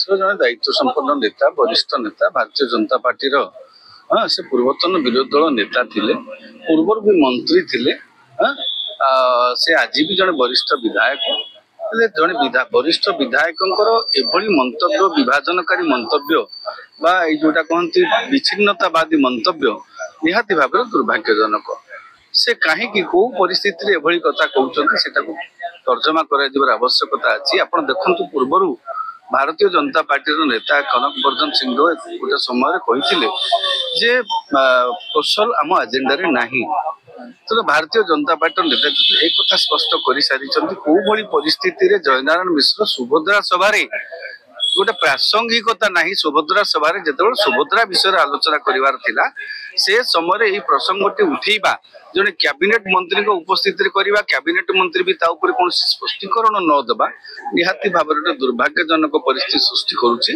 मिश्र जन दायित्व संपन्न नेता वरिष्ठ नेता भारतीय जनता पार्टी हाँ से पूर्वतन विरोधी दल नेता थिले पूर्व भी मंत्री थिले से आज भी जन वरिष्ठ विधायक जड़े वरिष्ठ विधायक एभली मंतव्य विभाजनकारी मंतव्य बा जोटा कहती विच्छिन्नतावादी मंतव्य निहाती भाव दुर्भाग्यजनक से कहीं कौ परिस्थिति एभली कथा कहते तर्जमा कर आवश्यकता अच्छी आप देखु पूर्वर भारतीय जनता पार्टी नेता कनक वर्धन सिंह गोटे समय कहते कौशल आम एजेंडा नहीं तो भारतीय जनता पार्टी नेता एक कथा स्पष्ट कर सारी कौ भली परिस्थिति जयनारायण मिश्र सुभद्रा सभा गोटे प्रासंगिकता नहीं सुभद्रा सभा जो सुभद्रा विषय आलोचना करार थिला से समय यही प्रसंगटी उठेबा जड़े कैबिनेट मंत्री उपस्थित करवा कैबिनेट मंत्री भी कौन स्पष्टीकरण न देवा निहाती भाव दुर्भाग्यजनक परिस्थिति सृष्टि करुचे।